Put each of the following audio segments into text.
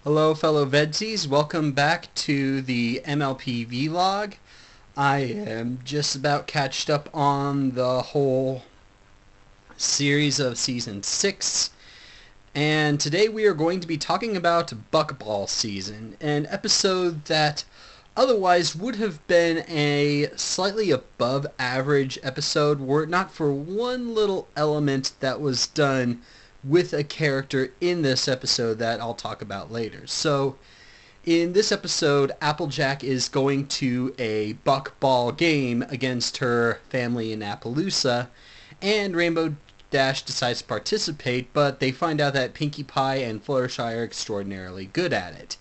Hello fellow VEDSies, welcome back to the MLP vlog. I am just about catched up on the whole series of Season 6, and today we are going to be talking about Buckball Season, an episode that otherwise would have been a slightly above average episode were it not for one little element that was done with a character in this episode that I'll talk about later. So, in this episode, Applejack is going to a Buckball game against her family in Appaloosa, and Rainbow Dash decides to participate, but they find out that Pinkie Pie and Fluttershy are extraordinarily good at it.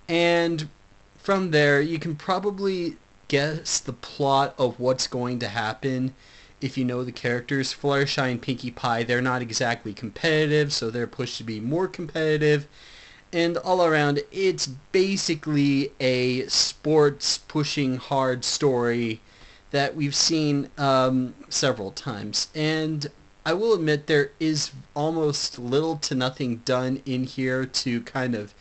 And from there, you can probably guess the plot of what's going to happen if you know the characters. Fluttershy and Pinkie Pie, they're not exactly competitive, so they're pushed to be more competitive. And all around, it's basically a sports pushing hard story that we've seen several times. And I will admit there is almost little to nothing done in here to kind of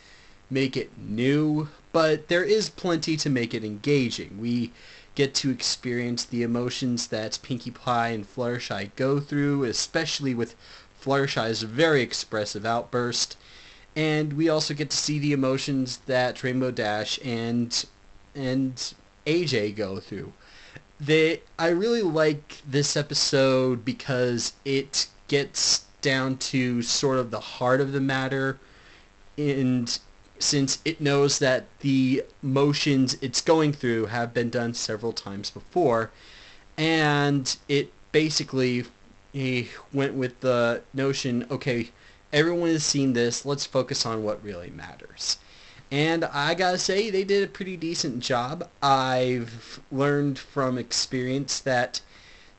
make it new, but there is plenty to make it engaging. We get to experience the emotions that Pinkie Pie and Fluttershy go through, especially with Fluttershy's very expressive outburst. And we also get to see the emotions that Rainbow Dash and AJ go through. I really like this episode because it gets down to sort of the heart of the matter, and since it knows that the motions it's going through have been done several times before, and it basically went with the notion, okay, everyone has seen this, let's focus on what really matters. And I gotta say, they did a pretty decent job. I've learned from experience that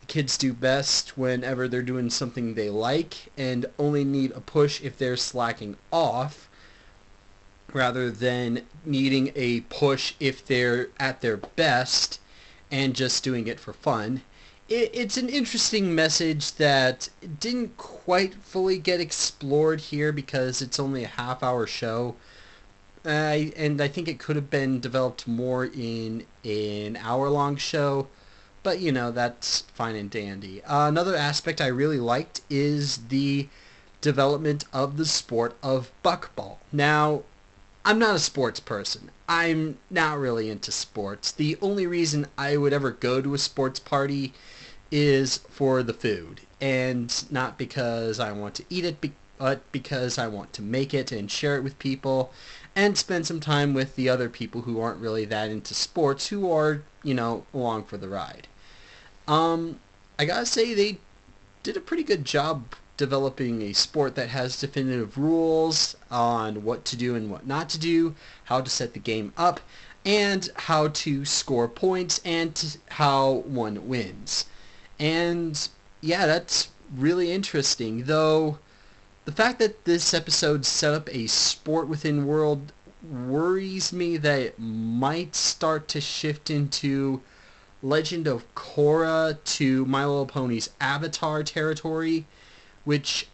kids do best whenever they're doing something they like and only need a push if they're slacking off, rather than needing a push if they're at their best and just doing it for fun. It's an interesting message that didn't quite fully get explored here because it's only a half-hour show. And I think it could have been developed more in an hour-long show, but you know, that's fine and dandy. Another aspect I really liked is the development of the sport of Buckball. Now, I'm not a sports person. I'm not really into sports. The only reason I would ever go to a sports party is for the food, and not because I want to eat it, but because I want to make it and share it with people and spend some time with the other people who aren't really that into sports, who are, you know, along for the ride. I gotta say, they did a pretty good job developing a sport that has definitive rules on what to do and what not to do, how to set the game up, and how to score points, and how one wins. And yeah, that's really interesting, though the fact that this episode set up a sport within world worries me that it might start to shift into Legend of Korra to My Little Pony's Avatar territory, which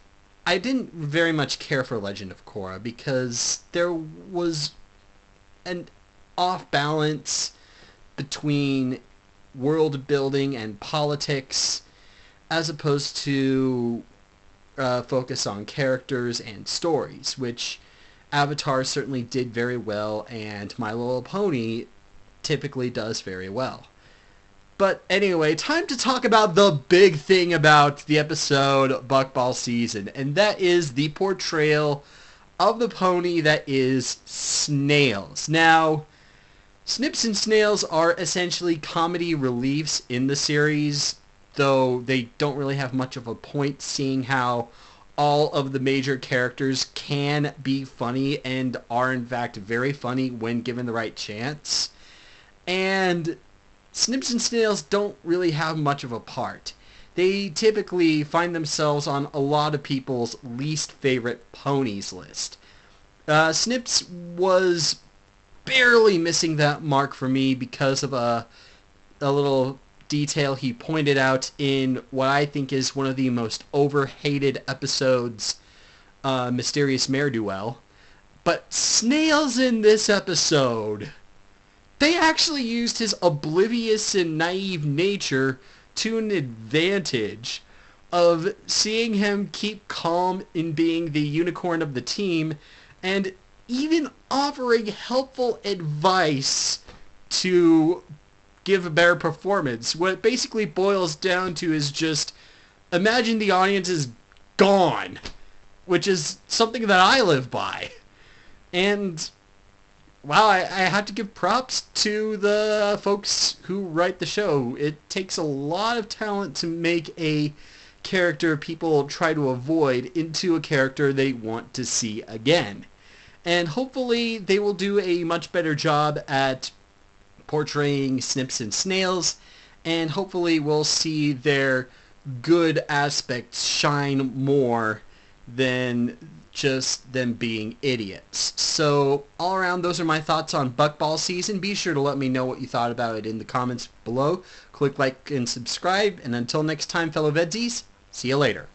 I didn't very much care for Legend of Korra because there was an off balance between world building and politics as opposed to focus on characters and stories, which Avatar certainly did very well, and My Little Pony typically does very well. But anyway, time to talk about the big thing about the episode Buckball Season, and that is the portrayal of the pony that is Snails. Now, Snips and Snails are essentially comedy reliefs in the series, though they don't really have much of a point, seeing how all of the major characters can be funny and are in fact very funny when given the right chance. And Snips and Snails don't really have much of a part. They typically find themselves on a lot of people's least favorite ponies list. Snips was barely missing that mark for me because of a little detail he pointed out in what I think is one of the most overhated episodes, Mysterious Mare Duel. But Snails in this episode, they actually used his oblivious and naive nature to an advantage of seeing him keep calm in being the unicorn of the team and even offering helpful advice to give a better performance. What it basically boils down to is just imagine the audience is gone, which is something that I live by. And wow, I have to give props to the folks who write the show. It takes a lot of talent to make a character people try to avoid into a character they want to see again. And hopefully they will do a much better job at portraying Snips and Snails, and hopefully we'll see their good aspects shine more than just them being idiots. So all around, those are my thoughts on Buckball season. Be sure to let me know what you thought about it in the comments below. Click like and subscribe, and until next time, fellow VEDSies, see you later.